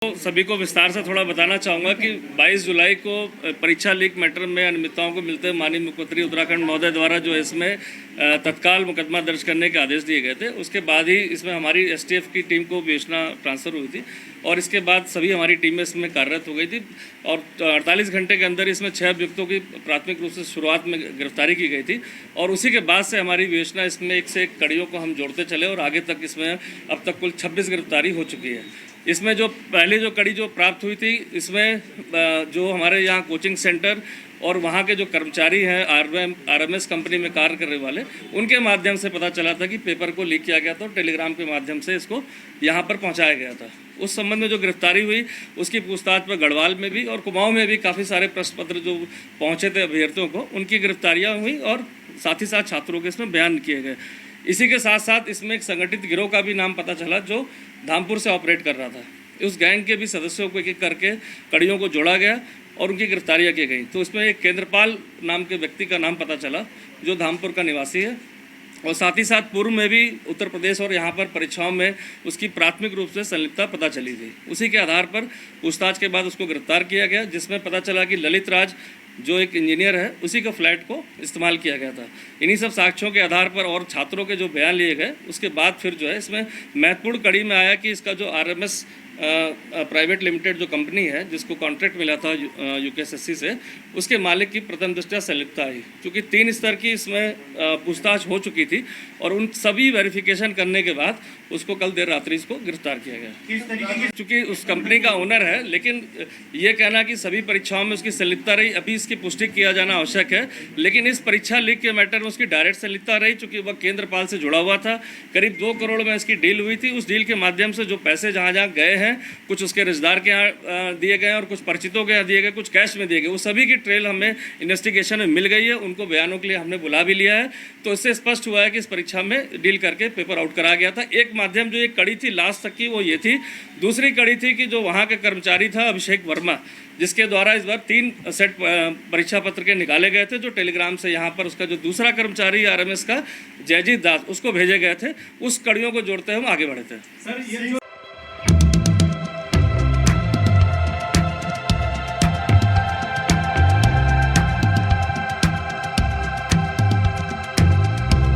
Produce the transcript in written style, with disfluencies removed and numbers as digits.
तो सभी को विस्तार से थोड़ा बताना चाहूँगा कि 22 जुलाई को परीक्षा लीक मैटर में अनियमितताओं को मिलते माननीय मुख्यमंत्री उत्तराखंड महोदय द्वारा जो इसमें तत्काल मुकदमा दर्ज करने के आदेश दिए गए थे। उसके बाद ही इसमें हमारी एसटीएफ की टीम को विवेचना ट्रांसफ़र हुई थी और इसके बाद सभी हमारी टीमें इसमें कार्यरत हो गई थी और 48 घंटे के अंदर इसमें 6 अभियुक्तों की प्राथमिक रूप से शुरुआत में गिरफ्तारी की गई थी और उसी के बाद से हमारी विवेचना इसमें एक से एक कड़ियों को हम जोड़ते चले और आगे तक इसमें अब तक कुल 26 गिरफ्तारी हो चुकी है। इसमें जो पहले जो कड़ी जो प्राप्त हुई थी इसमें जो हमारे यहाँ कोचिंग सेंटर और वहाँ के जो कर्मचारी हैं आरएमएस कंपनी में कार्य करने वाले, उनके माध्यम से पता चला था कि पेपर को लीक किया गया था और टेलीग्राम के माध्यम से इसको यहाँ पर पहुँचाया गया था। उस संबंध में जो गिरफ्तारी हुई उसकी पूछताछ पर गढ़वाल में भी और कुमाऊँ में भी काफ़ी सारे प्रश्न पत्र जो पहुँचे थे अभ्यर्थियों को, उनकी गिरफ्तारियाँ हुई और साथ ही साथ छात्रों के इसमें बयान किए गए। इसी के साथ साथ इसमें एक संगठित गिरोह का भी नाम पता चला जो धामपुर से ऑपरेट कर रहा था। उस गैंग के भी सदस्यों को एक एक करके कड़ियों को जोड़ा गया और उनकी गिरफ्तारियाँ की गई। तो इसमें एक केंद्रपाल नाम के व्यक्ति का नाम पता चला जो धामपुर का निवासी है और साथ ही साथ पूर्व में भी उत्तर प्रदेश और यहाँ पर परीक्षाओं में उसकी प्राथमिक रूप से संलिप्तता पता चली थी। उसी के आधार पर पूछताछ के बाद उसको गिरफ्तार किया गया, जिसमें पता चला कि ललित राज जो एक इंजीनियर है उसी का फ्लैट को इस्तेमाल किया गया था। इन्हीं सब साक्ष्यों के आधार पर और छात्रों के जो बयान लिए गए उसके बाद फिर जो है इसमें महत्वपूर्ण कड़ी में आया कि इसका जो आरएमएस प्राइवेट लिमिटेड जो कंपनी है जिसको कॉन्ट्रैक्ट मिला था यूकेएसएससी से, उसके मालिक की प्रथम दृष्टया संलिप्तता आई। चूँकि 3 स्तर की इसमें पूछताछ हो चुकी थी और उन सभी वेरिफिकेशन करने के बाद उसको कल देर रात्रि इसको गिरफ्तार किया गया। चूँकि उस कंपनी का ओनर है, लेकिन ये कहना कि सभी परीक्षाओं में उसकी संलिप्तता रही, अभी इसकी पुष्टि किया जाना आवश्यक है। लेकिन इस परीक्षा लीक के मैटर में उसकी डायरेक्ट संलिप्तता रही, चूँकि वह केंद्रपाल से जुड़ा हुआ था। करीब 2 करोड़ में इसकी डील हुई थी। उस डील के माध्यम से जो पैसे जहाँ जहाँ गए हैं, कुछ उसके रिश्तेदार के यहाँ दिए गए और कुछ परिचितों के यहाँ दिए गए, कुछ कैश में दिए गए, वो सभी की ट्रेल हमें इन्वेस्टिगेशन में मिल गई है। उनको बयानों के लिए हमने बुला भी लिया है। तो इससे स्पष्ट हुआ है कि इस परीक्षा में डील करके पेपर आउट करा गया था। एक माध्यम जो एक कड़ी थी लास्ट तक की वो ये थी। दूसरी कड़ी थी कि जो वहाँ का कर्मचारी था अभिषेक वर्मा, जिसके द्वारा इस बार 3 सेट परीक्षा पत्र के निकाले गए थे, जो टेलीग्राम से यहाँ पर उसका जो दूसरा कर्मचारी आरएमएस का जयजीत दास, उसको भेजे गए थे। उस कड़ियों को जोड़ते हुए हम आगे बढ़े थे। सर, ये